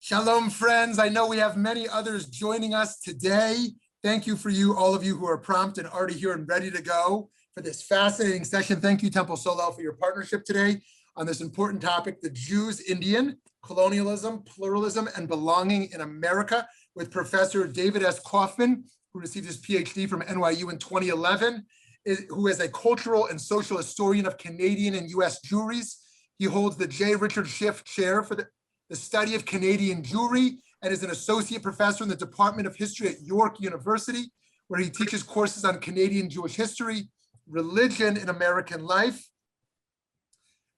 Shalom, friends. I know we have many others joining us today. Thank you for all of you who are prompt and already here and ready to go for this fascinating session. Thank you, Temple Solel, for your partnership today on this important topic, the Jews Indian, Colonialism, Pluralism, and Belonging in America, with Professor David S. Koffman, who received his PhD from NYU in 2011, who is a cultural and social historian of Canadian and US Jewries. He holds the J. Richard Shiff Chair for the Study of Canadian Jewry, and is an associate professor in the Department of History at York University, where he teaches courses on Canadian Jewish history, religion in American life,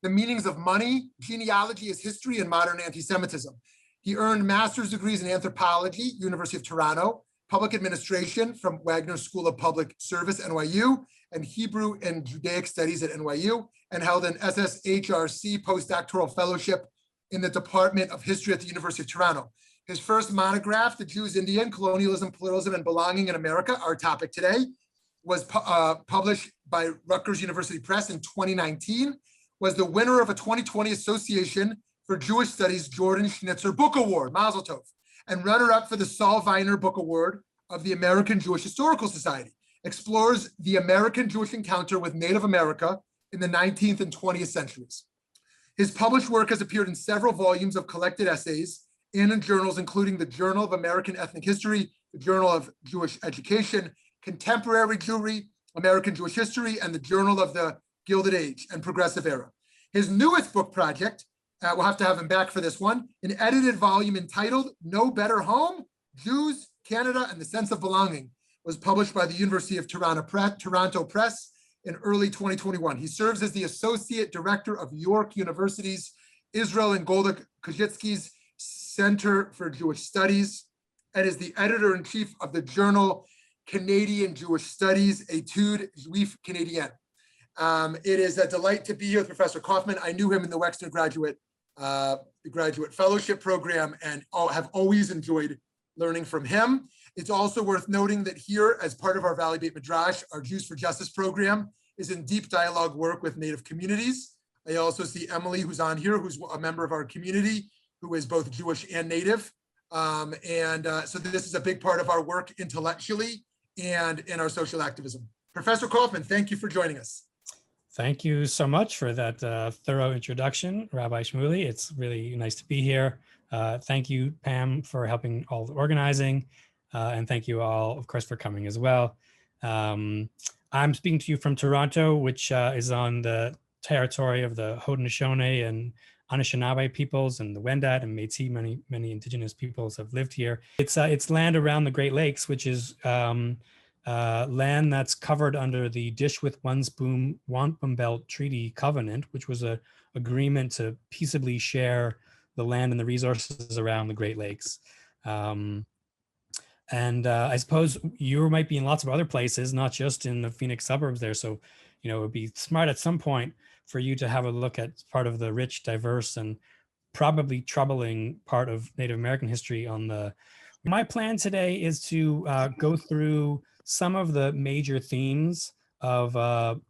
the meanings of money, genealogy as history, and modern anti-Semitism. He earned master's degrees in anthropology, University of Toronto, public administration from Wagner School of Public Service, NYU, and Hebrew and Judaic Studies at NYU, and held an SSHRC Post-Doctoral Fellowship in the Department of History at the University of Toronto. His first monograph, The Jews Indian, Colonialism, Pluralism, and Belonging in America, our topic today, was published by Rutgers University Press in 2019, was the winner of a 2020 Association for Jewish Studies Jordan Schnitzer Book Award, Mazel Tov, and runner-up for the Saul Veiner Book Award of the American Jewish Historical Society. Explores the American Jewish encounter with Native America in the 19th and 20th centuries. His published work has appeared in several volumes of collected essays and in journals, including the Journal of American Ethnic History, the Journal of Jewish Education, Contemporary Jewry, American Jewish History, and the Journal of the Gilded Age and Progressive Era. His newest book project, we'll have to have him back for this one, an edited volume entitled No Better Home, Jews, Canada, and the Sense of Belonging, was published by the University of Toronto Press in early 2021. He serves as the Associate Director of York University's Israel and Golda Koschitzky's Center for Jewish Studies, and is the Editor-in-Chief of the journal Canadian Jewish Studies, Études, juives, canadiennes. It is a delight to be here with Professor Koffman. I knew him in the Wexner Graduate Fellowship Program and have always enjoyed learning from him. It's also worth noting that here, as part of our Valley Beit Midrash, our Jews for Justice program is in deep dialogue work with Native communities. I also see Emily, who's on here, who's a member of our community, who is both Jewish and Native. So this is a big part of our work intellectually and in our social activism. Professor Koffman, thank you for joining us. Thank you so much for that thorough introduction, Rabbi Shmuley. It's really nice to be here. Thank you, Pam, for helping all the organizing. And thank you all, of course, for coming as well. I'm speaking to you from Toronto, which is on the territory of the Haudenosaunee and Anishinaabe peoples, and the Wendat and Métis. Many indigenous peoples have lived here. It's land around the Great Lakes, which is land that's covered under the Dish with One Spoon Wampum Belt Treaty Covenant, which was an agreement to peaceably share the land and the resources around the Great Lakes. I suppose you might be in lots of other places, not just in the Phoenix suburbs there. So, it would be smart at some point for you to have a look at part of the rich, diverse, and probably troubling part of Native American history My plan today is to go through some of the major themes of the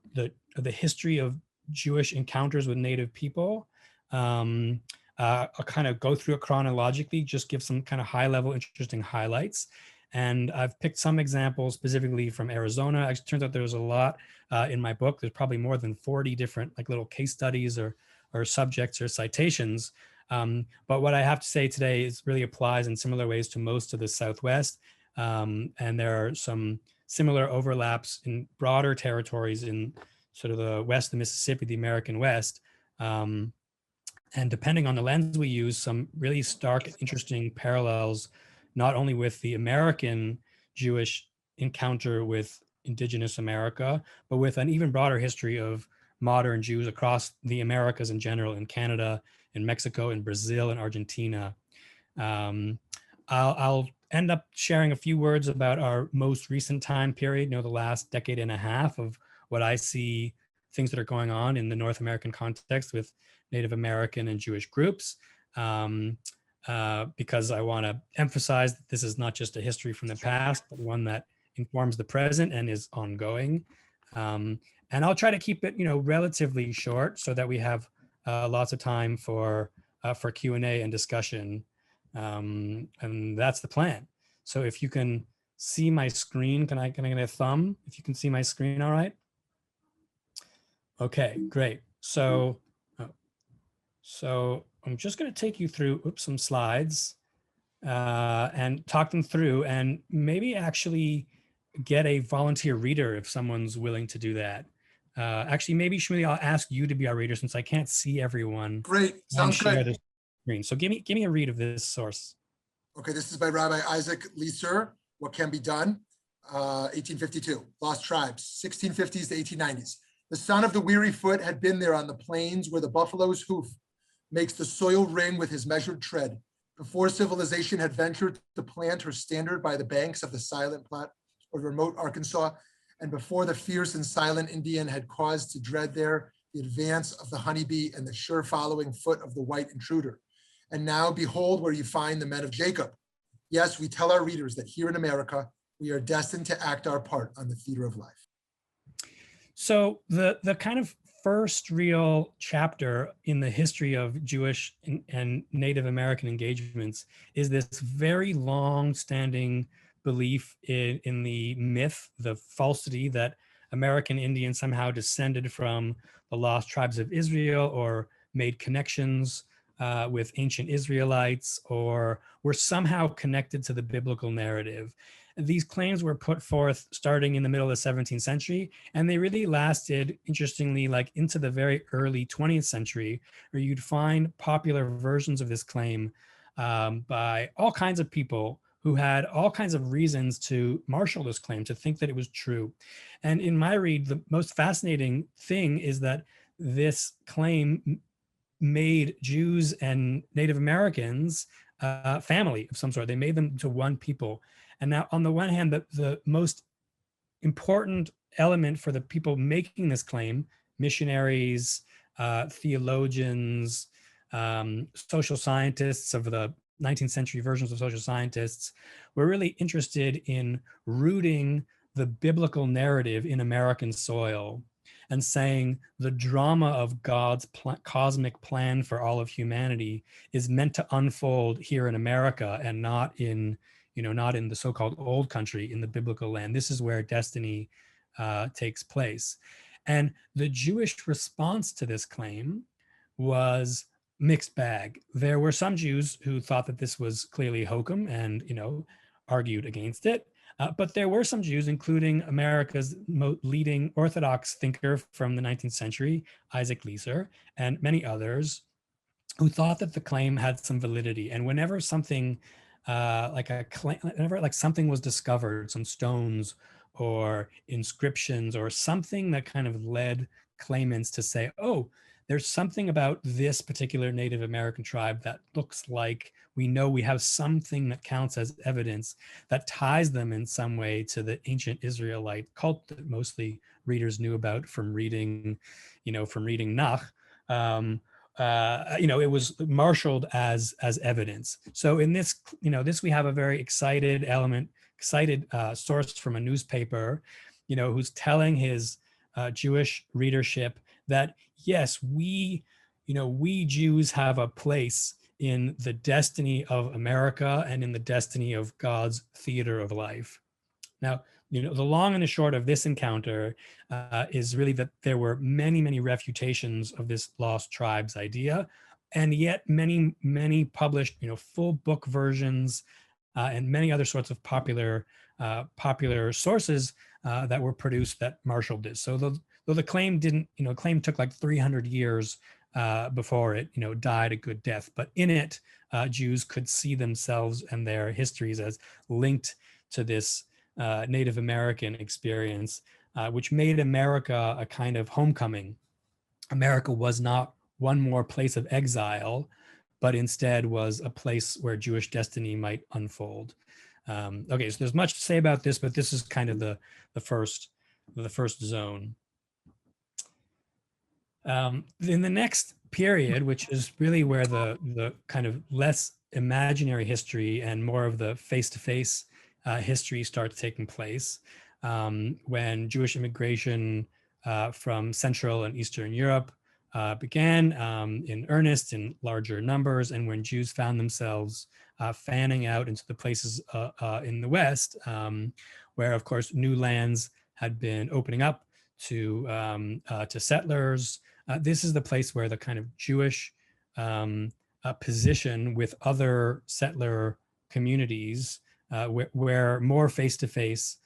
history of Jewish encounters with Native people. I'll kind of go through it chronologically, just give some kind of high-level, interesting highlights. And I've picked some examples specifically from Arizona. It turns out there's a lot in my book. There's probably more than 40 different little case studies or subjects or citations. But what I have to say today is really applies in similar ways to most of the Southwest. And there are some similar overlaps in broader territories in sort of the west of the Mississippi, the American West. And depending on the lens we use, some really stark, interesting parallels, not only with the American Jewish encounter with indigenous America, but with an even broader history of modern Jews across the Americas in general, in Canada, in Mexico, in Brazil, and Argentina. I'll end up sharing a few words about our most recent time period, the last decade and a half of what I see things that are going on in the North American context with Native American and Jewish groups, because I want to emphasize that this is not just a history from the past, but one that informs the present and is ongoing. And I'll try to keep it, relatively short so that we have lots of time for Q&A and discussion. And that's the plan. So if you can see my screen, can I get a thumb? If you can see my screen, all right? Okay, great. So I'm just going to take you through some slides and talk them through, and maybe actually get a volunteer reader if someone's willing to do that. Actually, maybe Shmuley, I'll ask you to be our reader since I can't see everyone Great, and sounds share good. the screen. So give me a read of this source. Okay, this is by Rabbi Isaac Leeser, What Can Be Done, 1852, Lost Tribes, 1650s to 1890s. The son of the weary foot had been there on the plains where the buffalo's hoof makes the soil ring with his measured tread. Before civilization had ventured to plant her standard by the banks of the silent Platte or remote Arkansas, and before the fierce and silent Indian had caused to dread there the advance of the honeybee and the sure following foot of the white intruder. And now behold where you find the men of Jacob. Yes, we tell our readers that here in America, we are destined to act our part on the theater of life. So the kind of first real chapter in the history of Jewish and Native American engagements is this very long-standing belief in the myth, the falsity that American Indians somehow descended from the lost tribes of Israel or made connections with ancient Israelites or were somehow connected to the biblical narrative. These claims were put forth starting in the middle of the 17th century, and they really lasted, interestingly, like into the very early 20th century, where you'd find popular versions of this claim by all kinds of people who had all kinds of reasons to marshal this claim, to think that it was true. And in my read, the most fascinating thing is that this claim made Jews and Native Americans family of some sort. They made them to one people. And now, on the one hand, the most important element for the people making this claim, missionaries, theologians, social scientists of the 19th century versions of social scientists, were really interested in rooting the biblical narrative in American soil and saying the drama of God's cosmic plan for all of humanity is meant to unfold here in America and not in the so-called old country, in the biblical land. This is where destiny takes place. And the Jewish response to this claim was mixed bag. There were some Jews who thought that this was clearly hokum and, argued against it. But there were some Jews, including America's leading Orthodox thinker from the 19th century, Isaac Leeser, and many others, who thought that the claim had some validity. And whenever something whenever something was discovered, some stones or inscriptions or something that kind of led claimants to say, oh, there's something about this particular Native American tribe that looks like we know we have something that counts as evidence that ties them in some way to the ancient Israelite cult that mostly readers knew about from reading Nach. It was marshaled as evidence. So in this, we have a very excited source from a newspaper, who's telling his Jewish readership that yes, we Jews have a place in the destiny of America and in the destiny of God's theater of life. Now, the long and the short of this encounter is really that there were many, many refutations of this lost tribes idea, and yet many, many published, full book versions and many other sorts of popular sources that were produced that marshaled this. So though the claim claim took like 300 years before it, died a good death, but in it, Jews could see themselves and their histories as linked to this Native American experience, which made America a kind of homecoming. America was not one more place of exile, but instead was a place where Jewish destiny might unfold. Okay, so there's much to say about this, but this is kind of the first zone. In the next period, which is really where the kind of less imaginary history and more of the face-to-face history starts taking place, when Jewish immigration from Central and Eastern Europe began in earnest in larger numbers, and when Jews found themselves fanning out into the places in the West, where of course new lands had been opening up to settlers. This is the place where the kind of Jewish position with other settler communities, where more face-to-face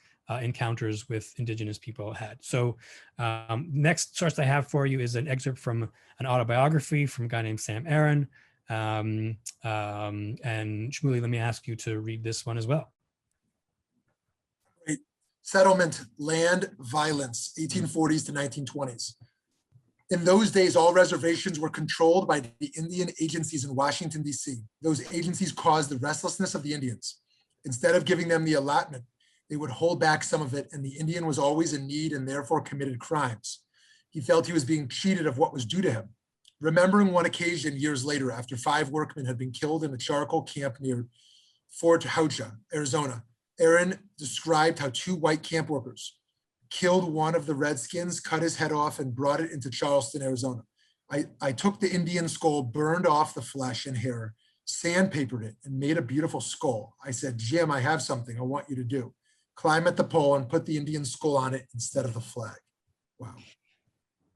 encounters with indigenous people had. So next source I have for you is an excerpt from an autobiography from a guy named Sam Aaron. And Shmuley, let me ask you to read this one as well. Great. Settlement, land, violence, 1840s to 1920s. In those days, all reservations were controlled by the Indian agencies in Washington, D.C. Those agencies caused the restlessness of the Indians. Instead of giving them the allotment, they would hold back some of it, and the Indian was always in need and therefore committed crimes. He felt he was being cheated of what was due to him. Remembering one occasion years later, after 5 workmen had been killed in a charcoal camp near Fort Houcha, Arizona, Aaron described how 2 white camp workers killed one of the Redskins, cut his head off, and brought it into Charleston, Arizona. I took the Indian skull, burned off the flesh and hair, sandpapered it, and made a beautiful skull. I said, Jim, I have something I want you to do. Climb at the pole and put the Indian skull on it instead of the flag. Wow.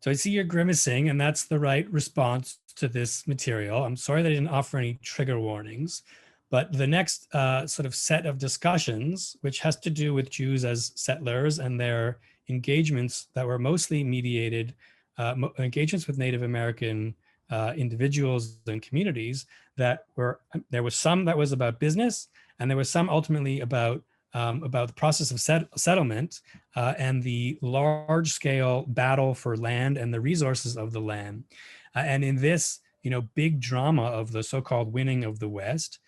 So I see you're grimacing, and that's the right response to this material. I'm sorry that I didn't offer any trigger warnings, but the next sort of set of discussions, which has to do with Jews as settlers and their engagements that were mostly mediated, engagements with Native American individuals and communities, that were, there was some that was about business, and there was some ultimately about the process of settlement and the large-scale battle for land and the resources of the land. And in this, big drama of the so-called winning of the West,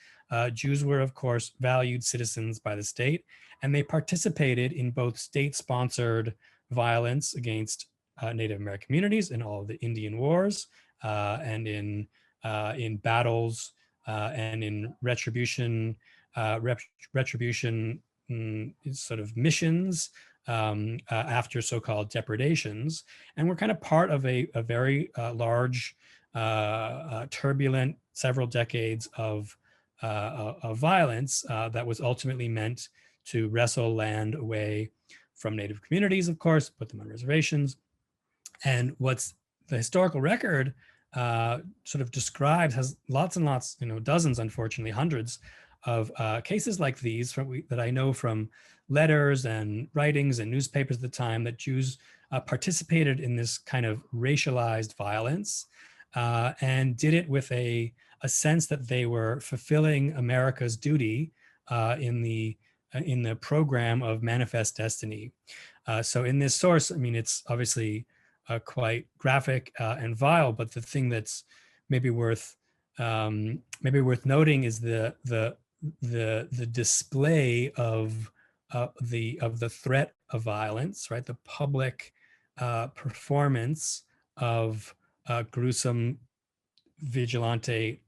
Jews were, of course, valued citizens by the state, and they participated in both state-sponsored violence against Native American communities in all of the Indian wars, and in battles and in retribution sort of missions after so-called depredations, and we're kind of part of a very large, turbulent several decades of violence that was ultimately meant to wrestle land away from Native communities, of course, put them on reservations. And what's the historical record sort of describes has lots and lots, dozens, unfortunately, hundreds of cases like these that I know from letters and writings and newspapers at the time, that Jews participated in this kind of racialized violence and did it with a sense that they were fulfilling America's duty in the program of manifest destiny. So in this source, I mean, it's obviously quite graphic and vile, but the thing that's maybe worth noting is the display of the threat of violence, right? The public performance of gruesome vigilante,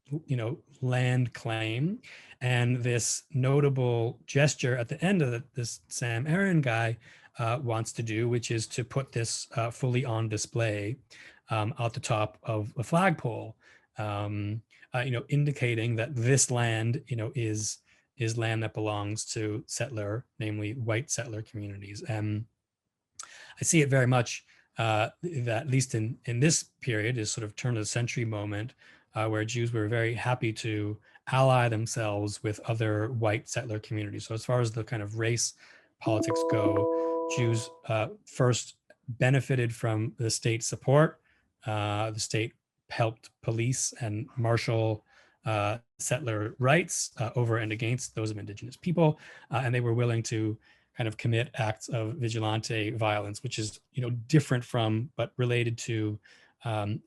land claim, and this notable gesture at the end of this Sam Aaron guy wants to do, which is to put this fully on display at the top of a flagpole, indicating that this land, is land that belongs to settler, namely white settler communities. And I see it very much that at least in this period is sort of turn of the century moment where Jews were very happy to ally themselves with other white settler communities. So as far as the kind of race politics go, Jews first benefited from the state support. The state helped police and marshal settler rights over and against those of indigenous people, and they were willing to kind of commit acts of vigilante violence, which is different from but related to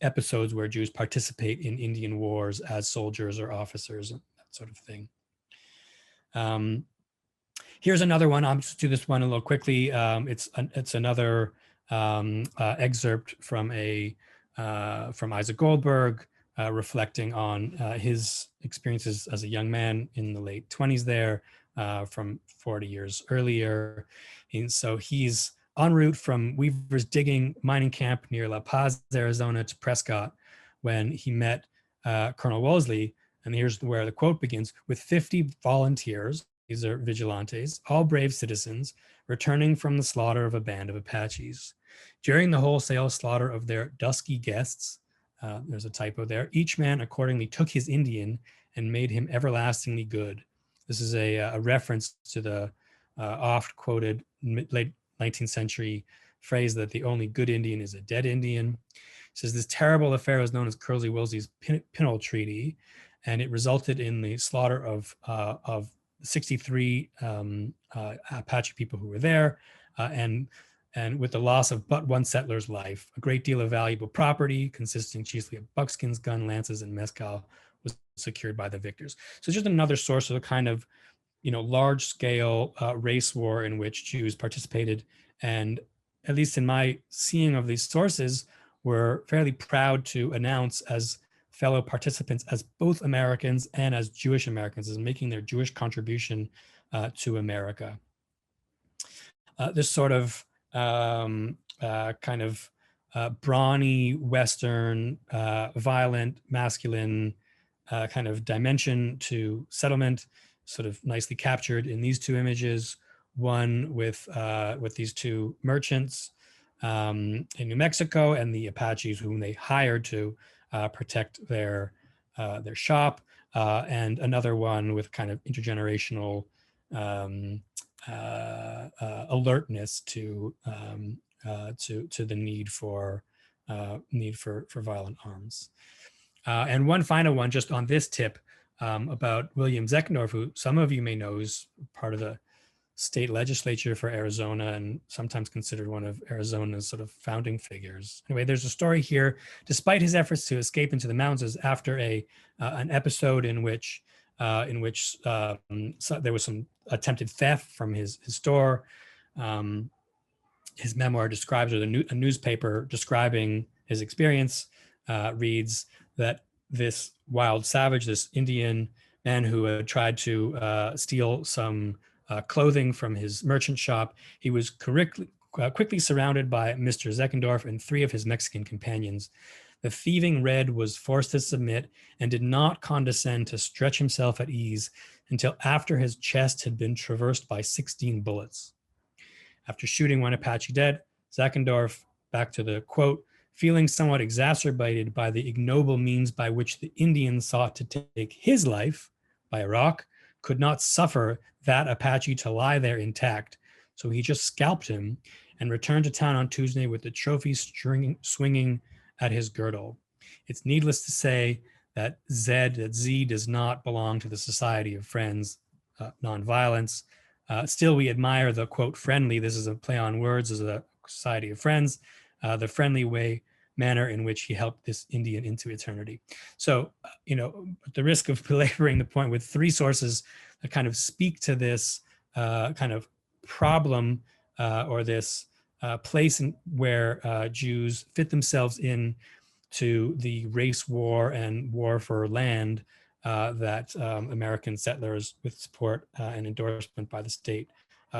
episodes where Jews participate in Indian wars as soldiers or officers and that sort of thing. Here's another one. I'll just do this one a little quickly. It's another excerpt from Isaac Goldberg, reflecting on his experiences as a young man in the late 20s there, from 40 years earlier. And so he's en route from Weaver's digging mining camp near La Paz, Arizona to Prescott when he met Colonel Wolseley. And here's where the quote begins: with 50 volunteers, these are vigilantes, all brave citizens, returning from the slaughter of a band of Apaches. During the wholesale slaughter of their dusky guests, there's a typo there, each man accordingly took his Indian and made him everlastingly good. This is a reference to the oft quoted late 19th century phrase that the only good Indian is a dead Indian. It says this terrible affair is known as Curly Wolseley's Pinole Treaty, and it resulted in the slaughter of 63 Apache people who were there, and with the loss of but one settler's life. A great deal of valuable property, consisting chiefly of buckskins, gun, lances, and mezcal, was secured by the victors. So just another source of the kind of, large-scale race war in which Jews participated, and at least in my seeing of these sources, were fairly proud to announce as fellow participants as both Americans and as Jewish Americans, as making their Jewish contribution to America. This sort of kind of brawny, Western, violent, masculine kind of dimension to settlement, sort of nicely captured in these two images. One with these two merchants in New Mexico and the Apaches whom they hired to protect their shop, and another one with kind of intergenerational alertness to the need for violent arms. And one final one, just on this tip, about William Zeckendorf, who some of you may know is part of the state legislature for Arizona and sometimes considered one of Arizona's sort of founding figures. Anyway, there's a story here. Despite his efforts to escape into the mountains after an episode in which there was some attempted theft from his store, his memoir describes, or a newspaper describing his experience reads that this wild savage, this Indian man who had tried to steal some clothing from his merchant shop, he was quickly surrounded by Mr. Zeckendorf and 3 of his Mexican companions. The thieving Red was forced to submit and did not condescend to stretch himself at ease until after his chest had been traversed by 16 bullets. After shooting one Apache dead, Zeckendorf, back to the quote, feeling somewhat exacerbated by the ignoble means by which the Indians sought to take his life by a rock, could not suffer that Apache to lie there intact. So he just scalped him and returned to town on Tuesday with the trophy swinging at his girdle. It's needless to say that Z does not belong to the Society of Friends, Nonviolence. Still, we admire the quote friendly, this is a play on words, as a Society of Friends, the friendly manner in which he helped this Indian into eternity. So, at the risk of belaboring the point, with 3 sources that kind of speak to this kind of problem or this place where Jews fit themselves in to the race war and war for land that American settlers, with support and endorsement by the state,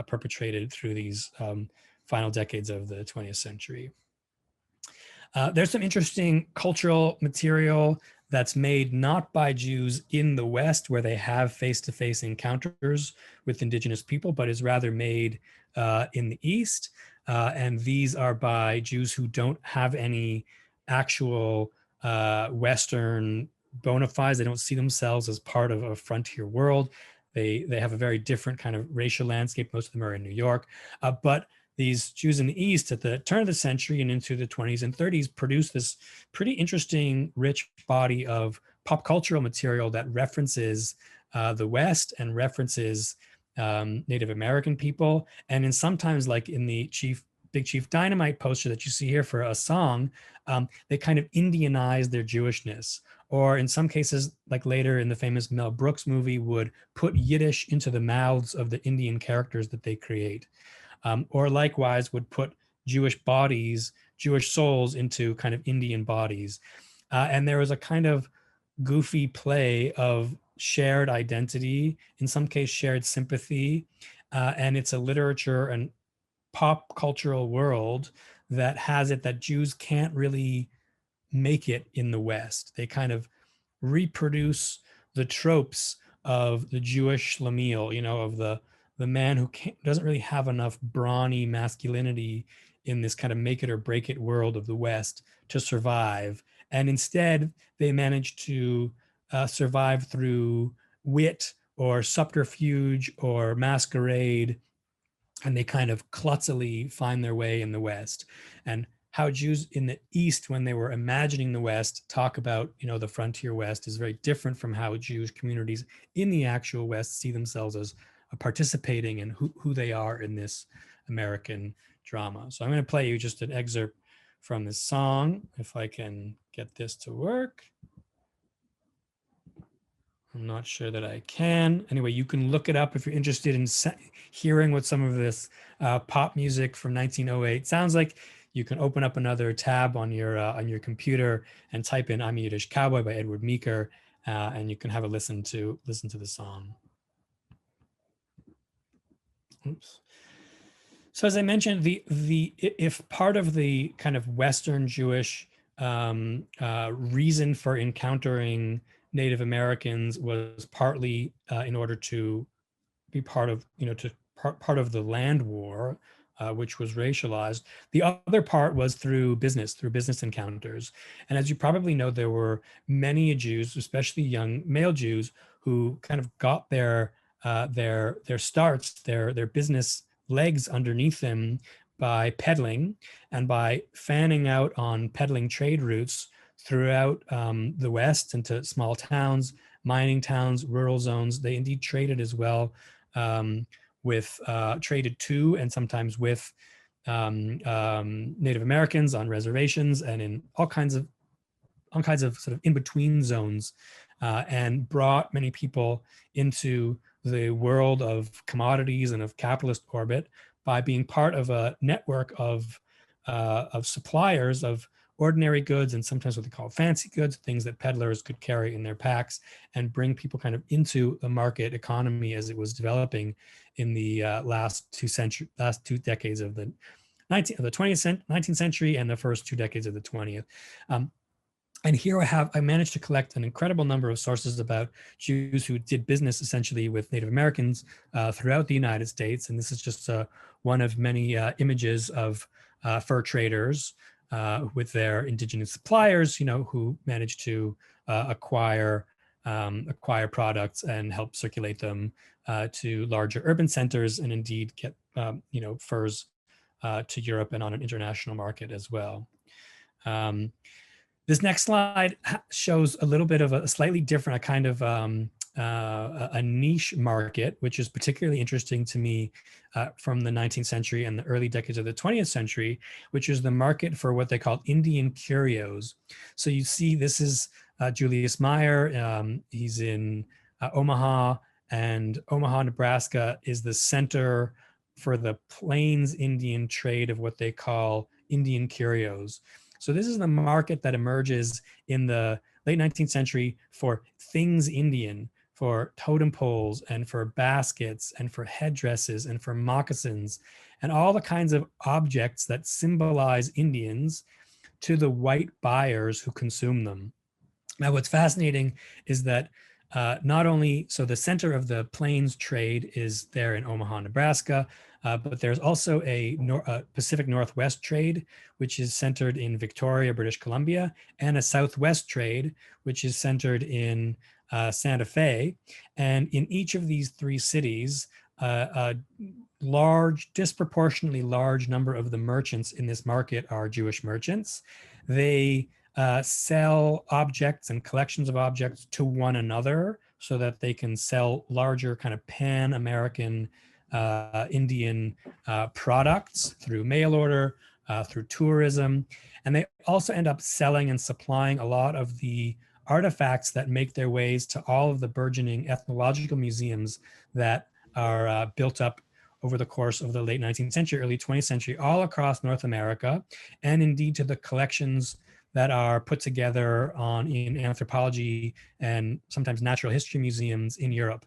perpetrated through these final decades of the 20th century. There's some interesting cultural material that's made not by Jews in the West, where they have face-to-face encounters with indigenous people, but is rather made in the East. And these are by Jews who don't have any actual Western bona fides. They don't see themselves as part of a frontier world. They have a very different kind of racial landscape. Most of them are in New York. But these Jews in the East at the turn of the century and into the 20s and 30s produced this pretty interesting, rich body of pop cultural material that references the West and references Native American people. And in sometimes, like in the Big Chief Dynamite poster that you see here for a song, they kind of Indianize their Jewishness. Or in some cases, like later in the famous Mel Brooks movie, would put Yiddish into the mouths of the Indian characters that they create. Or likewise would put Jewish bodies, Jewish souls into kind of Indian bodies. And there was a kind of goofy play of shared identity, in some case shared sympathy. And it's a literature and pop cultural world that has it that Jews can't really make it in the West. They kind of reproduce the tropes of the Jewish Schlemiel, of the man who doesn't really have enough brawny masculinity in this kind of make it or break it world of the West to survive. And instead, they manage to survive through wit or subterfuge or masquerade, and they kind of klutzily find their way in the West. And how Jews in the East, when they were imagining the West, talk about, the frontier West is very different from how Jewish communities in the actual West see themselves as participating in who they are in this American drama. So I'm going to play you just an excerpt from this song, if I can get this to work. I'm not sure that I can. Anyway, you can look it up if you're interested in hearing what some of this pop music from 1908 sounds like. You can open up another tab on your computer and type in "I'm a Yiddish Cowboy" by Edward Meeker, and you can have a listen to the song. Oops. So as I mentioned, if part of the kind of Western Jewish reason for encountering Native Americans was partly in order to be part of, part of the land war, which was racialized. The other part was through business encounters. And as you probably know, there were many Jews, especially young male Jews, who kind of got their starts, their business legs underneath them by peddling and by fanning out on peddling trade routes throughout the West into small towns, mining towns, rural zones. They indeed traded as well, traded to and sometimes with Native Americans on reservations and in all kinds of sort of in-between zones, and brought many people into the world of commodities and of capitalist orbit by being part of a network of suppliers of ordinary goods and sometimes what they call fancy goods, things that peddlers could carry in their packs and bring people kind of into the market economy as it was developing in the last two decades of the 19th century and the first 2 decades of the 20th. And here I managed to collect an incredible number of sources about Jews who did business essentially with Native Americans throughout the United States. And this is just one of many images of fur traders with their indigenous suppliers, who managed to acquire products and help circulate them to larger urban centers and indeed get, furs to Europe and on an international market as well. This next slide shows a little bit of a slightly different kind of a niche market, which is particularly interesting to me from the 19th century and the early decades of the 20th century, which is the market for what they call Indian curios. So you see, this is Julius Meyer. He's in Omaha, and Omaha, Nebraska is the center for the Plains Indian trade of what they call Indian curios. So this is the market that emerges in the late 19th century for things Indian, for totem poles and for baskets and for headdresses and for moccasins and all the kinds of objects that symbolize Indians to the white buyers who consume them. Now, what's fascinating is that not only, so the center of the Plains trade is there in Omaha, Nebraska, but there's also a Pacific Northwest trade, which is centered in Victoria, British Columbia, and a Southwest trade, which is centered in Santa Fe. And in each of these three cities, a disproportionately large number of the merchants in this market are Jewish merchants. They sell objects and collections of objects to one another so that they can sell larger kind of pan-American Indian products through mail order, through tourism. And they also end up selling and supplying a lot of the artifacts that make their ways to all of the burgeoning ethnological museums that are built up over the course of the late 19th century, early 20th century, all across North America, and indeed to the collections that are put together in anthropology and sometimes natural history museums in Europe.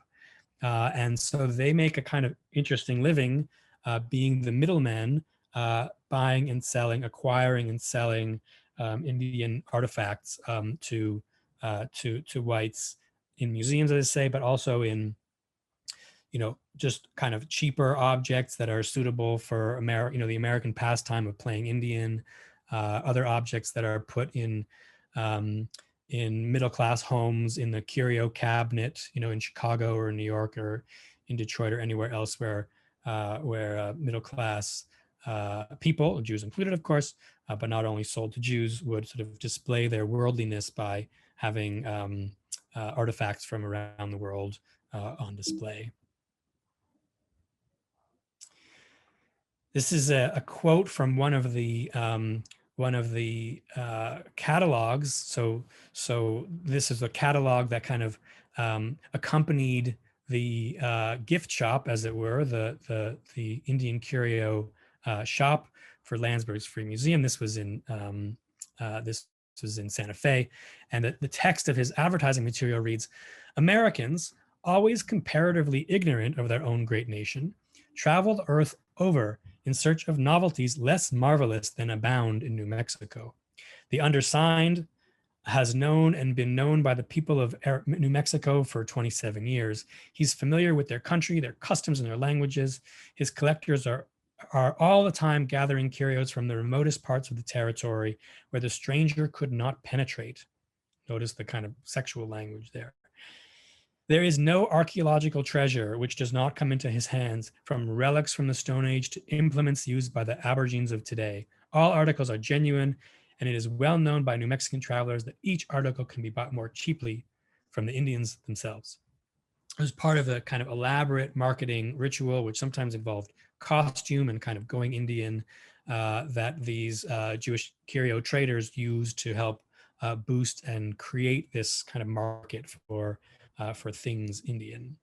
And so they make a kind of interesting living being the middlemen, buying and selling, acquiring and selling Indian artifacts to whites in museums, as I say, but also in, just kind of cheaper objects that are suitable for the American pastime of playing Indian, other objects that are put in middle-class homes, in the curio cabinet, in Chicago or New York or in Detroit or anywhere else where middle-class people, Jews included, of course, but not only sold to Jews, would sort of display their worldliness by having artifacts from around the world on display. This is a quote from one of the catalogs. So this is a catalog that kind of accompanied the gift shop, as it were, the Indian curio shop for Landsberg's Free Museum. This was in Santa Fe, and the text of his advertising material reads: "Americans, always comparatively ignorant of their own great nation, travel the earth over in search of novelties less marvelous than abound in New Mexico. The undersigned has known and been known by the people of New Mexico for 27 years. He's familiar with their country, their customs, and their languages. His collectors are all the time gathering curios from the remotest parts of the territory where the stranger could not penetrate." Notice the kind of sexual language there. "There is no archaeological treasure which does not come into his hands, from relics from the Stone Age to implements used by the Aborigines of today. All articles are genuine, and it is well known by New Mexican travelers that each article can be bought more cheaply from the Indians themselves." It was part of a kind of elaborate marketing ritual, which sometimes involved costume and kind of going Indian, that these Jewish curio traders used to help boost and create this kind of market for things Indian.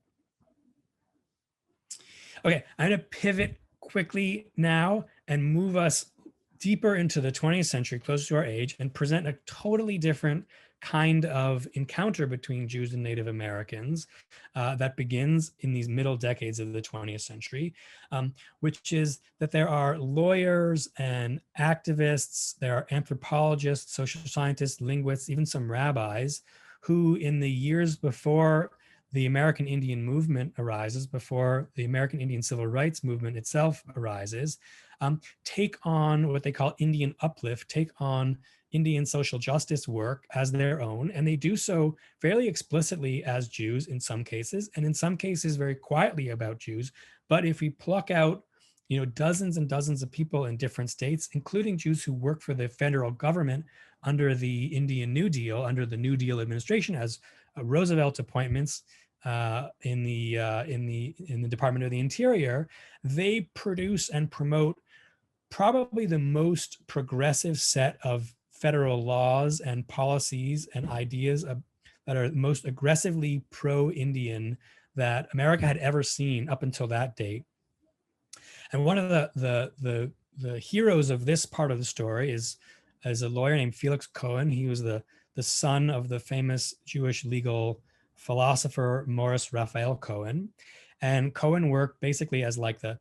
Okay, I'm going to pivot quickly now and move us deeper into the 20th century, closer to our age, and present a totally different kind of encounter between Jews and Native Americans that begins in these middle decades of the 20th century, which is that there are lawyers and activists, there are anthropologists, social scientists, linguists, even some rabbis, who in the years before the American Indian movement arises, before the American Indian Civil Rights Movement itself arises, take on what they call Indian uplift, take on Indian social justice work as their own, and they do so fairly explicitly as Jews in some cases, and in some cases very quietly about Jews. But if we pluck out, dozens and dozens of people in different states, including Jews who work for the federal government under the Indian New Deal, under the New Deal administration, as Roosevelt appointments in the Department of the Interior, they produce and promote probably the most progressive set of federal laws and policies and ideas that are most aggressively pro-Indian that America had ever seen up until that date. And one of the heroes of this part of the story is a lawyer named Felix Cohen. He was the son of the famous Jewish legal philosopher Morris Raphael Cohen. And Cohen worked basically as like the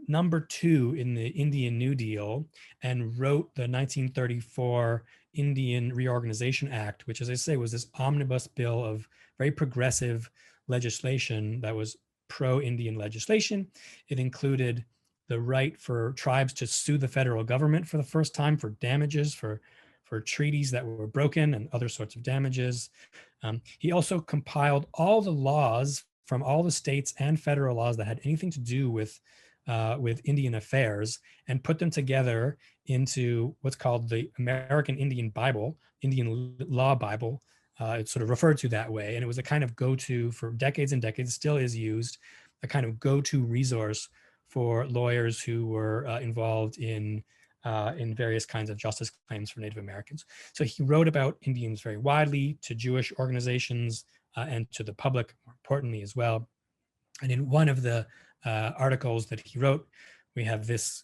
number 2 in the Indian New Deal and wrote the 1934 Indian Reorganization Act, which, as I say, was this omnibus bill of very progressive legislation that was pro-Indian legislation. It included the right for tribes to sue the federal government for the first time for damages, for treaties that were broken and other sorts of damages. He also compiled all the laws from all the states and federal laws that had anything to do with Indian affairs and put them together into what's called the American Indian Bible, Indian Law Bible. It's sort of referred to that way. And it was a kind of go-to for decades and decades, still is used, a kind of go-to resource for lawyers who were involved in various kinds of justice claims for Native Americans. So he wrote about Indians very widely to Jewish organizations and to the public, more importantly, as well. And in one of the articles that he wrote, we have this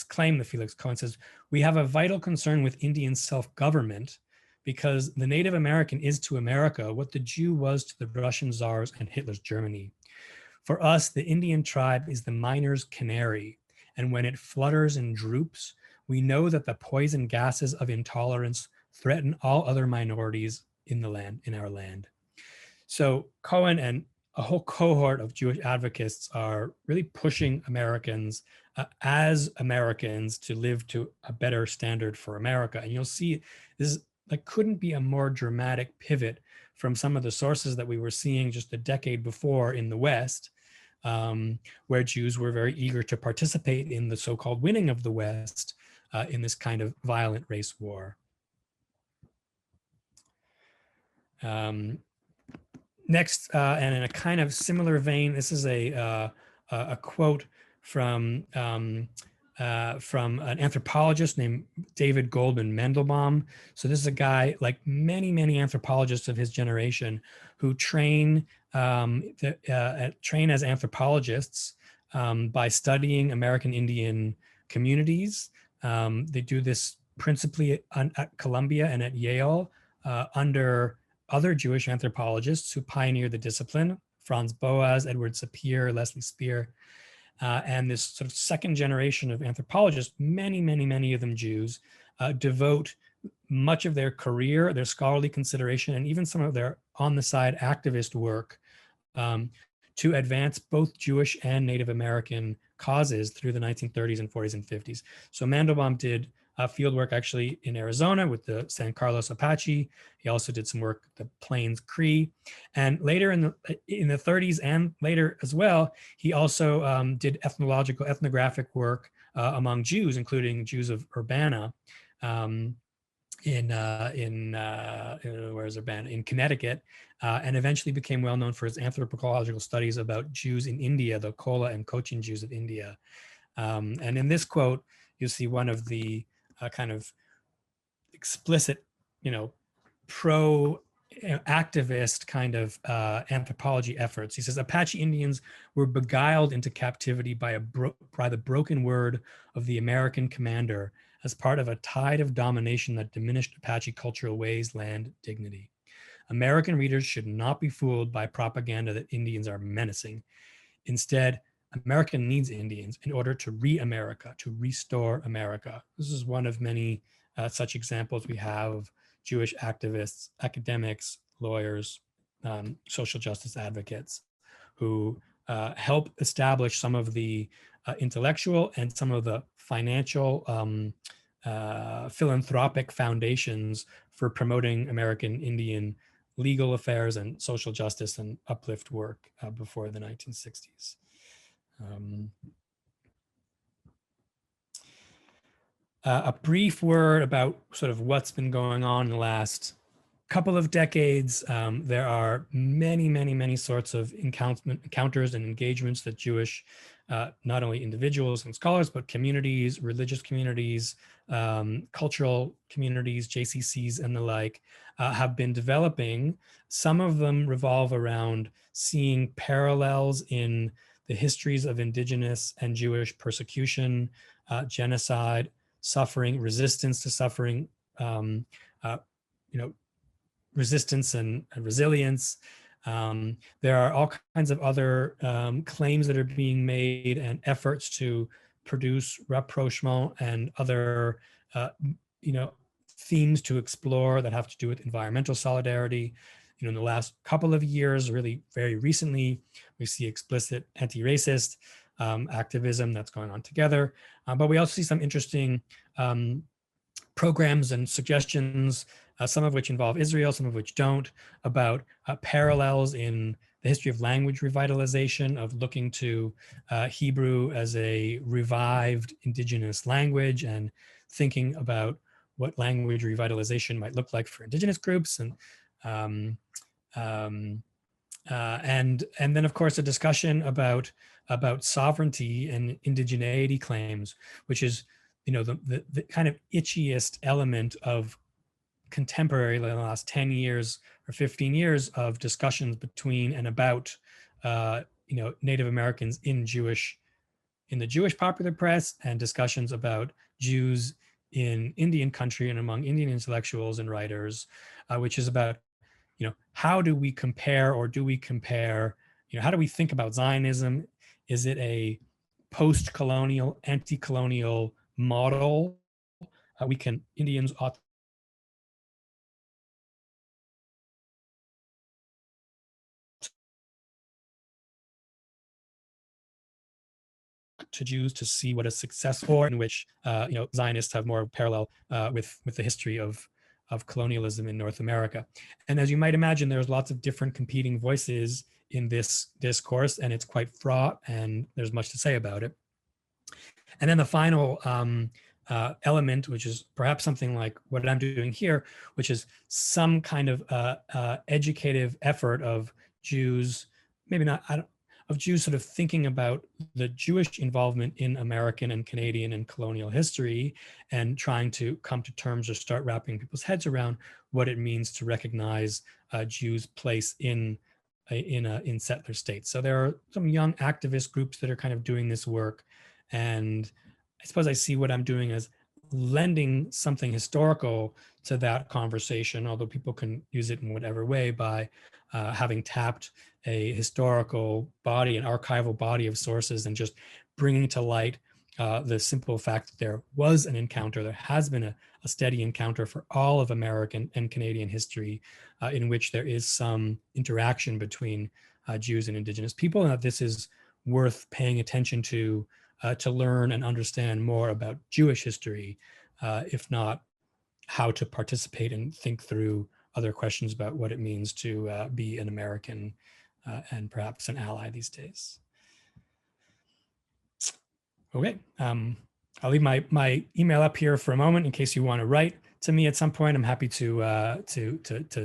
claim that Felix Cohen says: "We have a vital concern with Indian self-government because the Native American is to America what the Jew was to the Russian czars and Hitler's Germany. For us, the Indian tribe is the miner's canary, and when it flutters and droops, we know that the poison gases of intolerance threaten all other minorities in our land. So Cohen and a whole cohort of Jewish advocates are really pushing Americans as Americans to live to a better standard for America. And you'll see this couldn't be a more dramatic pivot from some of the sources that we were seeing just a decade before in the West, where Jews were very eager to participate in the so-called winning of the West in this kind of violent race war. Next, and in a kind of similar vein, this is a quote from an anthropologist named David Goldman Mendelbaum. So this is a guy, like many anthropologists of his generation, who train as anthropologists by studying American Indian communities. They do this principally at Columbia and at Yale under other Jewish anthropologists who pioneered the discipline: Franz Boas, Edward Sapir, Leslie Spear. And this sort of second generation of anthropologists, many of them Jews, devote much of their career, their scholarly consideration, and even some of their on-the-side activist work to advance both Jewish and Native American causes through the 1930s and 40s and 50s. So Mandelbaum did field work actually in Arizona with the San Carlos Apache. He also did some work with the Plains Cree. And later in the 30s and later as well, he also did ethnographic work among Jews, including Jews of Urbana in Connecticut, and eventually became well known for his anthropological studies about Jews in India, the Kola and Cochin Jews of India. And in this quote, you see one of the kind of explicit, pro-activist kind of anthropology efforts. He says, Apache Indians were beguiled into captivity by the broken word of the American commander as part of a tide of domination that diminished Apache cultural ways, land, dignity. American readers should not be fooled by propaganda that Indians are menacing. Instead, America needs Indians in order to re-America, to restore America. This is one of many such examples we have of Jewish activists, academics, lawyers, social justice advocates who help establish some of the intellectual and some of the financial philanthropic foundations for promoting American Indian legal affairs and social justice and uplift work before the 1960s. A brief word about sort of what's been going on in the last couple of decades. There are many sorts of encounters and engagements that Jewish, not only individuals and scholars, but communities, religious communities, cultural communities, JCCs and the like, have been developing. Some of them revolve around seeing parallels in the histories of indigenous and Jewish persecution, genocide, suffering, resistance to suffering, resistance and resilience. There are all kinds of other claims that are being made and efforts to produce rapprochement and other, themes to explore that have to do with environmental solidarity. In the last couple of years, really very recently, we see explicit anti-racist activism that's going on together. But we also see some interesting programs and suggestions, some of which involve Israel, some of which don't, about parallels in the history of language revitalization, of looking to Hebrew as a revived indigenous language and thinking about what language revitalization might look like for indigenous groups. And then of course a discussion about sovereignty and indigeneity claims, which is the kind of itchiest element of contemporary, the last 10 years or 15 years of discussions between and about Native Americans in the Jewish popular press, and discussions about Jews in Indian country and among Indian intellectuals and writers, which is about how do we compare, or do we compare how do we think about Zionism? Is it a post-colonial, anti-colonial model? Indians ought to Jews to see what a successful, in which Zionists have more parallel with the history of colonialism in North America. And as you might imagine, there's lots of different competing voices in this discourse, and it's quite fraught, and there's much to say about it. And then the final element, which is perhaps something like what I'm doing here, which is some kind of educative effort of Jews, maybe not, of Jews sort of thinking about the Jewish involvement in American and Canadian and colonial history, and trying to come to terms or start wrapping people's heads around what it means to recognize Jews' place in settler states. So there are some young activist groups that are kind of doing this work. And I suppose I see what I'm doing as lending something historical to that conversation, although people can use it in whatever way by having tapped a historical body, an archival body of sources, and just bringing to light the simple fact that there was an encounter, there has been a steady encounter for all of American and Canadian history in which there is some interaction between Jews and Indigenous people, and that this is worth paying attention to learn and understand more about Jewish history, if not how to participate and think through other questions about what it means to be an American and perhaps an ally these days. Okay, I'll leave my email up here for a moment in case you want to write to me at some point. I'm happy to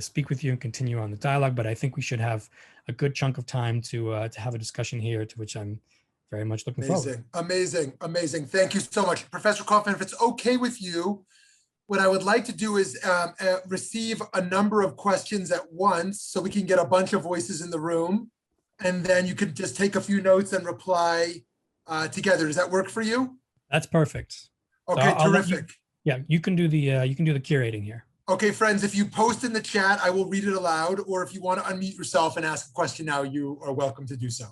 speak with you and continue on the dialogue, but I think we should have a good chunk of time to have a discussion here, to which I'm very much looking forward. Amazing. Thank you so much. Professor Koffman, if it's okay with you, what I would like to do is receive a number of questions at once so we can get a bunch of voices in the room. And then you could just take a few notes and reply together. Does that work for you? That's perfect. Okay, so terrific. You can do the curating here. Okay, friends, if you post in the chat, I will read it aloud, or if you want to unmute yourself and ask a question now, you are welcome to do so.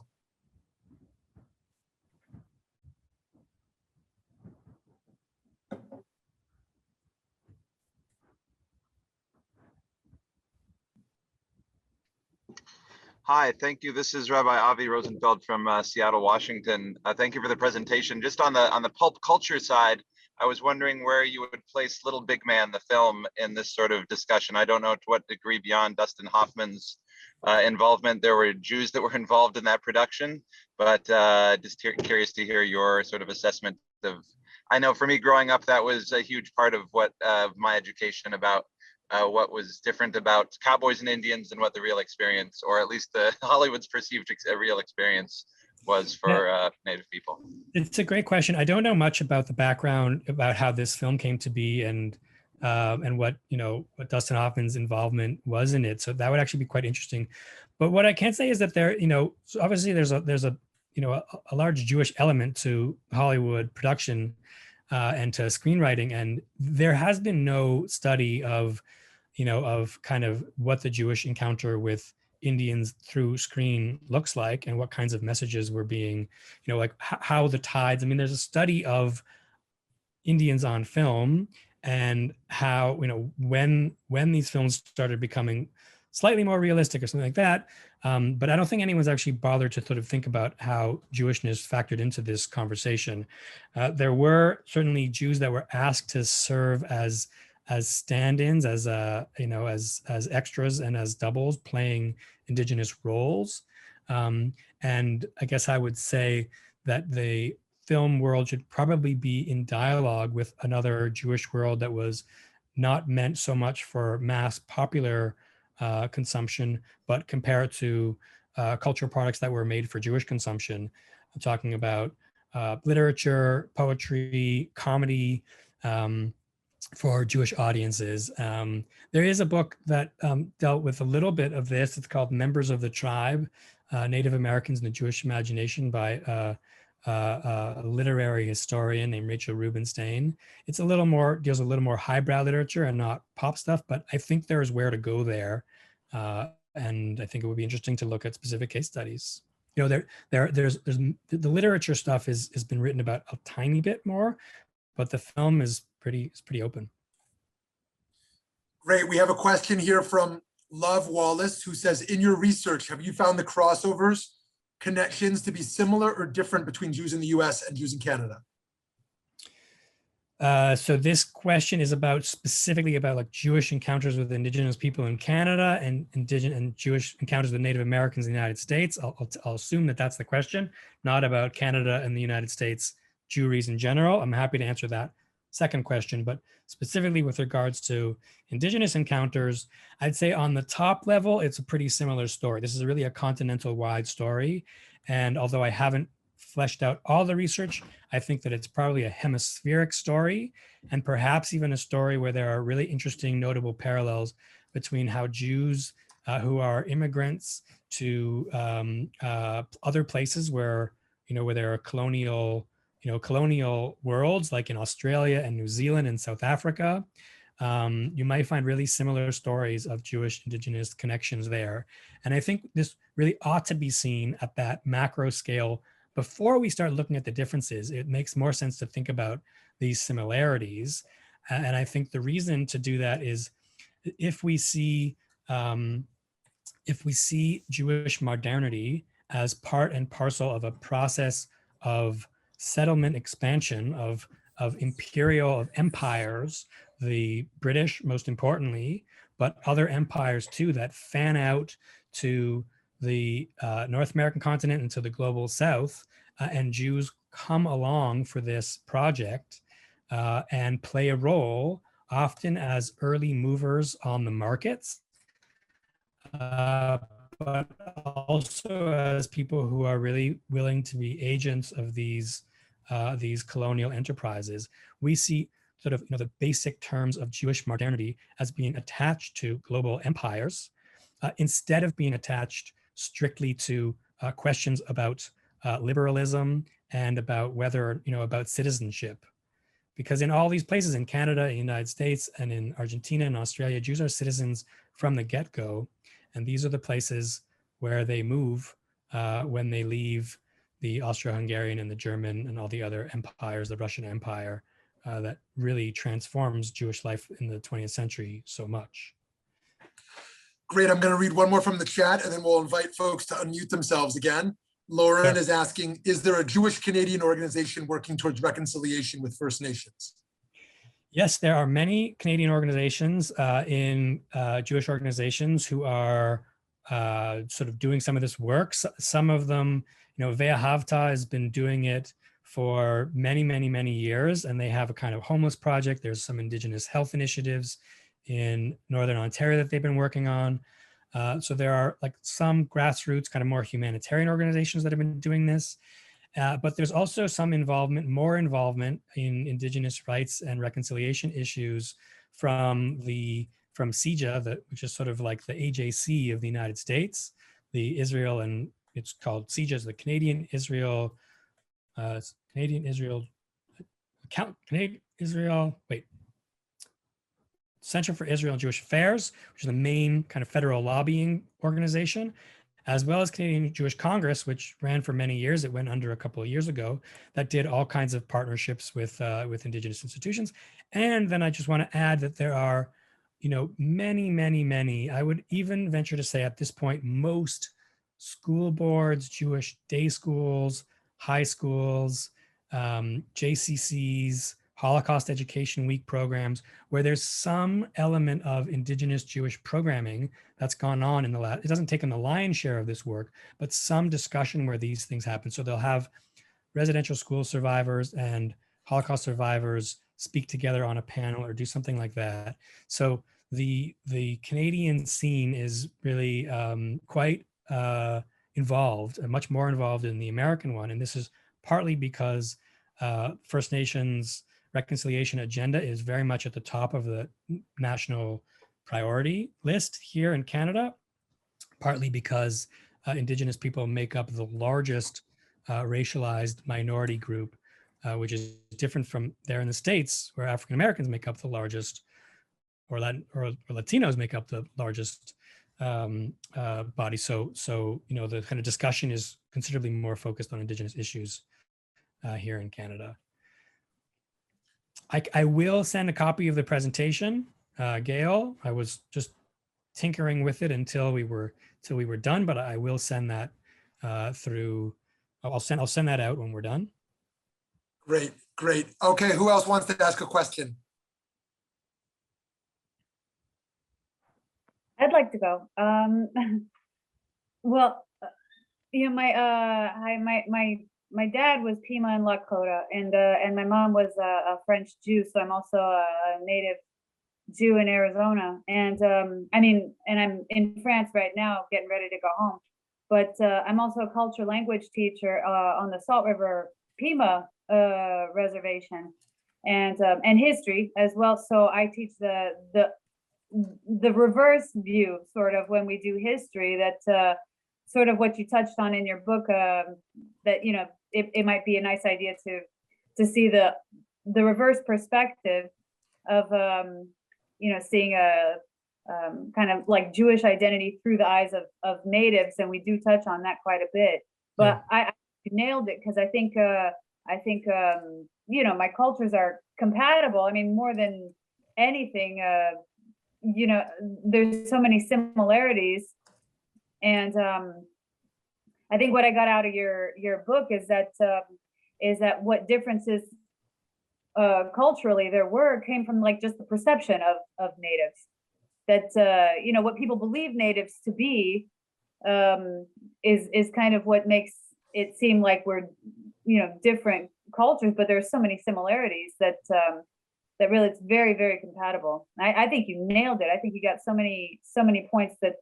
Hi, thank you. This is Rabbi Avi Rosenfeld from Seattle, Washington. Thank you for the presentation. Just on the pulp culture side, I was wondering where you would place Little Big Man, the film, in this sort of discussion. I don't know to what degree beyond Dustin Hoffman's involvement there were Jews that were involved in that production, but just curious to hear your sort of assessment of, I know for me growing up, that was a huge part of what my education about what was different about cowboys and Indians and what the real experience, or at least the Hollywood's perceived real experience, was for Native people. It's a great question. I don't know much about the background about how this film came to be and what Dustin Hoffman's involvement was in it. So that would actually be quite interesting. But what I can say is that there, so obviously there's a large Jewish element to Hollywood production and to screenwriting, and there has been no study of kind of what the Jewish encounter with Indians through screen looks like and what kinds of messages were being, like how the tides. I mean, there's a study of Indians on film and how, when these films started becoming slightly more realistic or something like that. But I don't think anyone's actually bothered to sort of think about how Jewishness factored into this conversation. There were certainly Jews that were asked to serve as stand-ins, as extras and as doubles playing Indigenous roles. And I guess I would say that the film world should probably be in dialogue with another Jewish world that was not meant so much for mass popular consumption, but compare it to cultural products that were made for Jewish consumption. I'm talking about literature, poetry, comedy, for Jewish audiences. There is a book that dealt with a little bit of this. It's called Members of the Tribe, Native Americans in the Jewish Imagination by a literary historian named Rachel Rubenstein. It's deals a little more highbrow literature and not pop stuff, but I think there is where to go there. And I think it would be interesting to look at specific case studies. there's the literature stuff has been written about a tiny bit more, but the film is pretty open. Great. We have a question here from Love Wallace, who says, in your research, have you found the crossovers, connections to be similar or different between Jews in the US and Jews in Canada? So this question is specifically about like Jewish encounters with Indigenous people in Canada and Jewish encounters with Native Americans in the United States. I'll assume that that's the question, not about Canada and the United States Jewries in general. I'm happy to answer that second question, but specifically with regards to Indigenous encounters, I'd say on the top level, it's a pretty similar story. This is really a continental-wide story. And although I haven't fleshed out all the research, I think that it's probably a hemispheric story, and perhaps even a story where there are really interesting, notable parallels between how Jews who are immigrants to other places where there are colonial worlds, like in Australia and New Zealand and South Africa. You might find really similar stories of Jewish Indigenous connections there. And I think this really ought to be seen at that macro scale. Before we start looking at the differences, it makes more sense to think about these similarities. And I think the reason to do that is if we see Jewish modernity as part and parcel of a process of settlement expansion of empires, the British most importantly, but other empires too that fan out to the North American continent and to the global South, and Jews come along for this project and play a role, often as early movers on the markets, but also as people who are really willing to be agents of these colonial enterprises. We see sort of the basic terms of Jewish modernity as being attached to global empires instead of being attached strictly to questions about liberalism and about whether, about citizenship. Because in all these places, in Canada, in the United States, and in Argentina and Australia, Jews are citizens from the get-go. And these are the places where they move when they leave the Austro-Hungarian and the German and all the other empires, the Russian Empire, that really transforms Jewish life in the 20th century so much. Great. I'm going to read one more from the chat, and then we'll invite folks to unmute themselves again. Lauren is asking, is there a Jewish Canadian organization working towards reconciliation with First Nations? Yes, there are many Canadian organizations in Jewish organizations who are sort of doing some of this work. Some of them, Ve'ahavta has been doing it for many, many, many years, and they have a kind of homeless project. There's some Indigenous health initiatives in Northern Ontario that they've been working on. So there are like some grassroots, kind of more humanitarian organizations that have been doing this. But there's also some more involvement in Indigenous rights and reconciliation issues from CIJA, which is sort of like the AJC of the United States, the Israel, and it's called CIJA, the Center for Israel and Jewish Affairs, which is the main kind of federal lobbying organization, as well as Canadian Jewish Congress, which ran for many years. It went under a couple of years ago, that did all kinds of partnerships with Indigenous institutions. And then I just want to add that there are, many, many, many, I would even venture to say at this point, most school boards, Jewish day schools, high schools, JCCs, Holocaust Education Week programs, where there's some element of Indigenous Jewish programming that's gone on in the last, it doesn't take in the lion's share of this work, but some discussion where these things happen. So they'll have residential school survivors and Holocaust survivors speak together on a panel or do something like that. So the Canadian scene is really quite involved, and much more involved in the American one. And this is partly because First Nations reconciliation agenda is very much at the top of the national priority list here in Canada, partly because Indigenous people make up the largest racialized minority group, which is different from there in the States, where African Americans make up the largest, or Latinos make up the largest body. So the kind of discussion is considerably more focused on Indigenous issues here in Canada. I will send a copy of the presentation, Gail. I was just tinkering with it until we were done, but I will send that through. I'll send that out when we're done. Great, great. Okay, who else wants to ask a question? I'd like to go. Well, my dad was Pima and Lakota, and my mom was a French Jew, so I'm also a native Jew in Arizona. And and I'm in France right now, getting ready to go home. But I'm also a culture language teacher on the Salt River Pima reservation, and history as well. So I teach the reverse view, sort of, when we do history, that sort of what you touched on in your book, that it might be a nice idea to see the reverse perspective of seeing a kind of like Jewish identity through the eyes of natives, and we do touch on that quite a bit. But I nailed it, because I think my cultures are compatible. I mean, more than anything, there's so many similarities. And I think what I got out of your book is that what differences culturally there came from, like, just the perception of natives. That what people believe natives to be is kind of what makes it seem like we're different cultures, but there's so many similarities that really it's very, very compatible. I think you nailed it. I think you got so many points that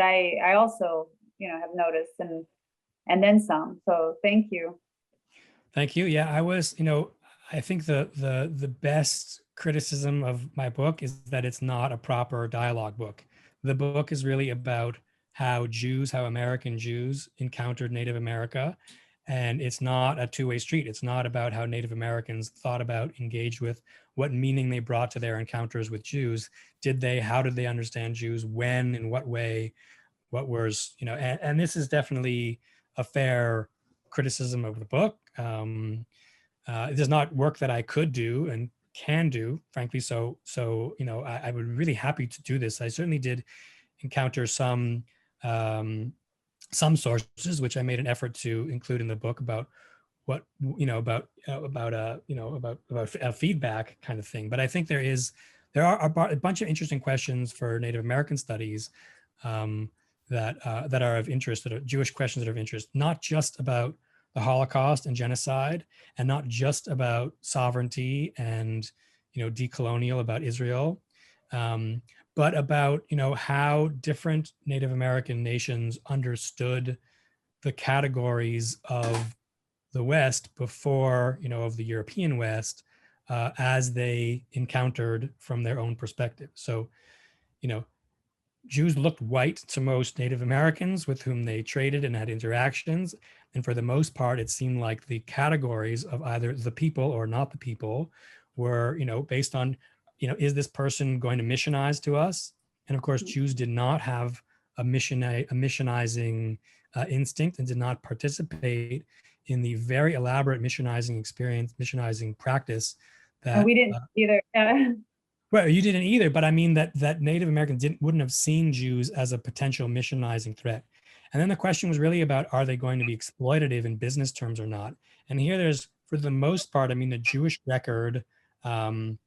I also have noticed, and then some. So thank you. Thank you. Yeah, I think the best criticism of my book is that it's not a proper dialogue book. The book is really about how American Jews encountered Native America. And it's not a two-way street. It's not about how Native Americans thought about, engaged with, what meaning they brought to their encounters with Jews. How did they understand Jews? When, in what way, what was, and this is definitely a fair criticism of the book. It is not work that I could do and can do, frankly. So I would be really happy to do this. I certainly did encounter some sources, which I made an effort to include in the book, about what about feedback kind of thing. But I think there are a bunch of interesting questions for Native American studies that are of interest, that are Jewish questions that are of interest, not just about the Holocaust and genocide, and not just about sovereignty and decolonial, about Israel, but about how different Native American nations understood the categories of the West before of the European West, as they encountered from their own perspective. So Jews looked white to most Native Americans with whom they traded and had interactions. And for the most part, it seemed like the categories of either the people or not the people were, based on, is this person going to missionize to us? And of course, Jews did not have a missionizing instinct, and did not participate in the very elaborate missionizing practice that we didn't either. Well, you didn't either, but I mean that Native Americans wouldn't have seen Jews as a potential missionizing threat. And then the question was really about, are they going to be exploitative in business terms or not? And here there's, for the most part, the Jewish record, sort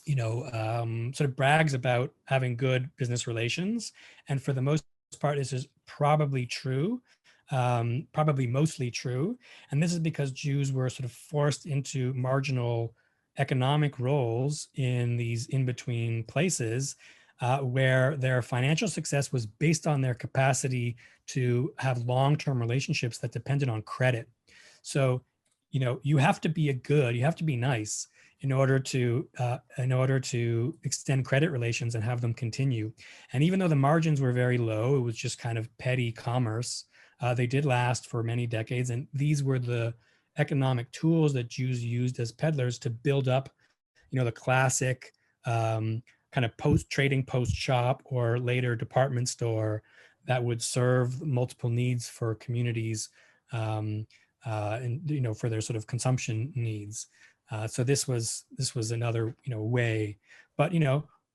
of brags about having good business relations. And for the most part, this is probably true, probably mostly true. And this is because Jews were sort of forced into marginal economic roles in these in-between places, where their financial success was based on their capacity to have long-term relationships that depended on credit. So, you have to be you have to be nice in order to extend credit relations and have them continue. And even though the margins were very low, it was just kind of petty commerce. They did last for many decades, and these were the economic tools that Jews used as peddlers to build up, the classic kind kind of trading post shop or later department store that would serve multiple needs for communities, and for their sort of consumption needs. So this was another way. But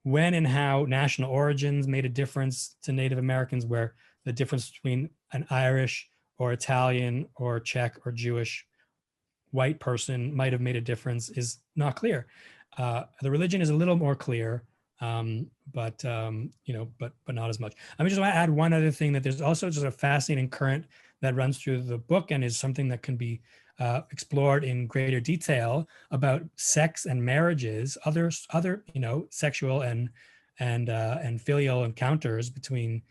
when and how national origins made a difference to Native Americans, where the difference between an Irish or Italian or Czech or Jewish white person might have made a difference is not clear. The religion is a little more clear, but not as much. I just want to add one other thing, that there's also just a fascinating current that runs through the book and is something that can be explored in greater detail about sex and marriages, other sexual and filial encounters between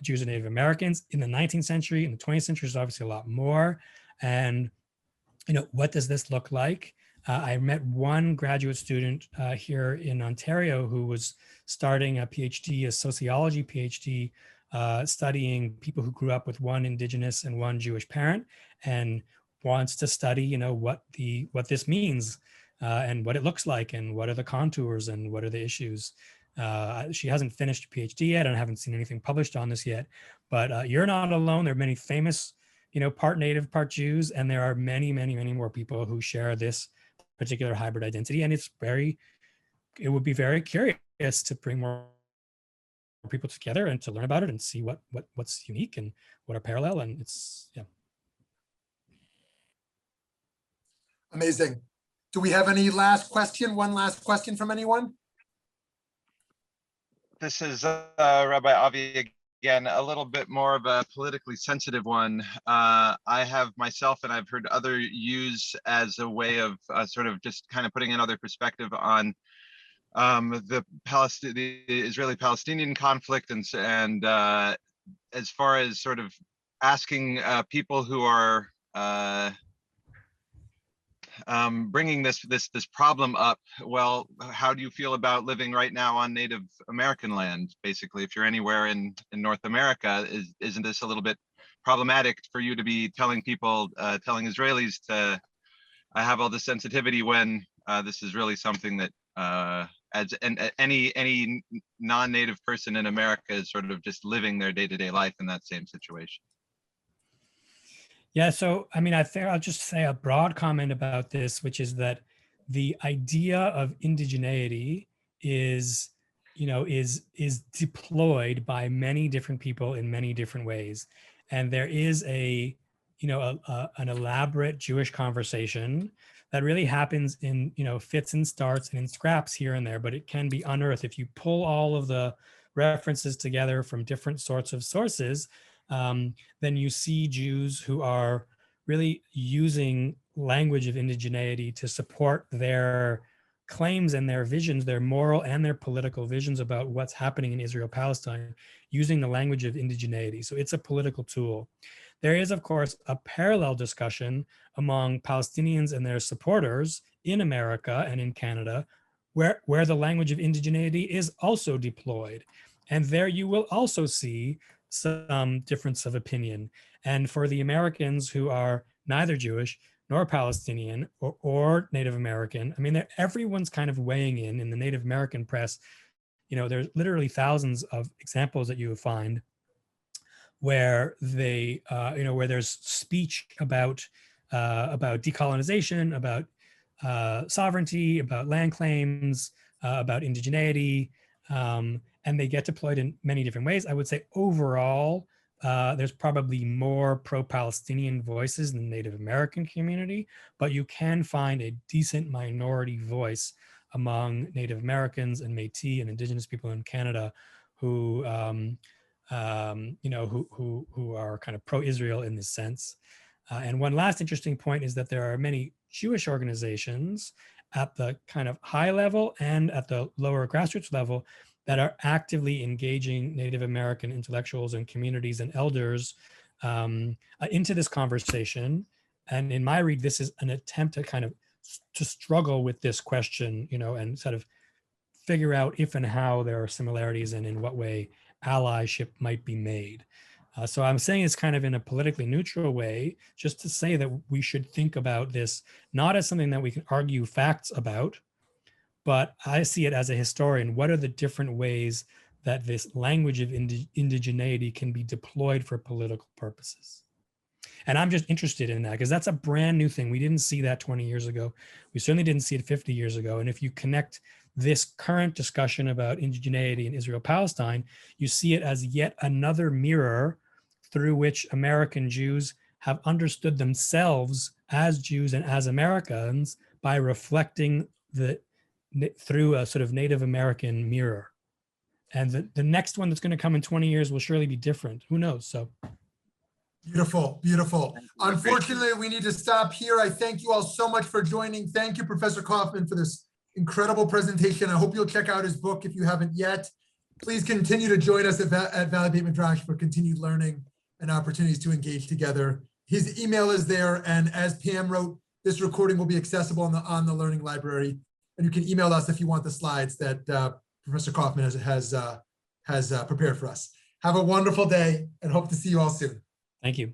Jews and Native Americans in the 19th century. In the 20th century, is obviously a lot more. And what does this look like? I met one graduate student here in Ontario who was starting a PhD, a sociology PhD, studying people who grew up with one Indigenous and one Jewish parent, and wants to study, what this means and what it looks like, and what are the contours and what are the issues. She hasn't finished a PhD yet, and I haven't seen anything published on this yet. But you're not alone. There are many famous, part Native, part Jews, and there are many, many, many more people who share this particular hybrid identity. And it would be very curious to bring more people together and to learn about it and see what's unique and what are parallel. And it's, yeah. Amazing. Do we have any last question? One last question from anyone? This is Rabbi Avi again, a little bit more of a politically sensitive one. I have myself, and I've heard other use as a way of sort of just kind of putting another perspective on the Israeli-Palestinian conflict, and as far as sort of asking people who are bringing this problem up, well, how do you feel about living right now on Native American land? Basically, if you're anywhere in North America, isn't this a little bit problematic for you to be telling people, telling Israelis to have all this sensitivity when this is really something that any non-Native person in America is sort of just living their day-to-day life in that same situation? Yeah, so I think I'll just say a broad comment about this, which is that the idea of indigeneity is deployed by many different people in many different ways, and there is an elaborate Jewish conversation that really happens in fits and starts and in scraps here and there, but it can be unearthed if you pull all of the references together from different sorts of sources. Then you see Jews who are really using language of indigeneity to support their claims and their visions, their moral and their political visions about what's happening in Israel-Palestine, using the language of indigeneity. So it's a political tool. There is, of course, a parallel discussion among Palestinians and their supporters in America and in Canada, where the language of indigeneity is also deployed. And there you will also see some difference of opinion. And for the Americans who are neither Jewish nor Palestinian or Native American, everyone's kind of weighing in the Native American press. There's literally thousands of examples that you will find where where there's speech about decolonization, about sovereignty, about land claims, about indigeneity, and they get deployed in many different ways. I would say overall, there's probably more pro-Palestinian voices in the Native American community, but you can find a decent minority voice among Native Americans and Métis and Indigenous people in Canada who are kind of pro-Israel in this sense. And one last interesting point is that there are many Jewish organizations at the kind of high level and at the lower grassroots level that are actively engaging Native American intellectuals and communities and elders into this conversation. And in my read, this is an attempt to kind of to struggle with this question, and sort of figure out if and how there are similarities and in what way allyship might be made. So I'm saying it's kind of in a politically neutral way, just to say that we should think about this not as something that we can argue facts about, but I see it as a historian. What are the different ways that this language of indigeneity can be deployed for political purposes? And I'm just interested in that because that's a brand new thing. We didn't see that 20 years ago. We certainly didn't see it 50 years ago. And if you connect this current discussion about indigeneity in Israel-Palestine, you see it as yet another mirror through which American Jews have understood themselves as Jews and as Americans by reflecting through a sort of Native American mirror. And the next one that's going to come in 20 years will surely be different. Who knows? So. Beautiful, beautiful. Unfortunately, we need to stop here. I thank you all so much for joining. Thank you, Professor Koffman, for this incredible presentation. I hope you'll check out his book if you haven't yet. Please continue to join us at Valley Beit Midrash for continued learning and opportunities to engage together. His email is there, and as Pam wrote, this recording will be accessible on the Learning Library. And you can email us if you want the slides that Professor Koffman has prepared for us. Have a wonderful day and hope to see you all soon. Thank you.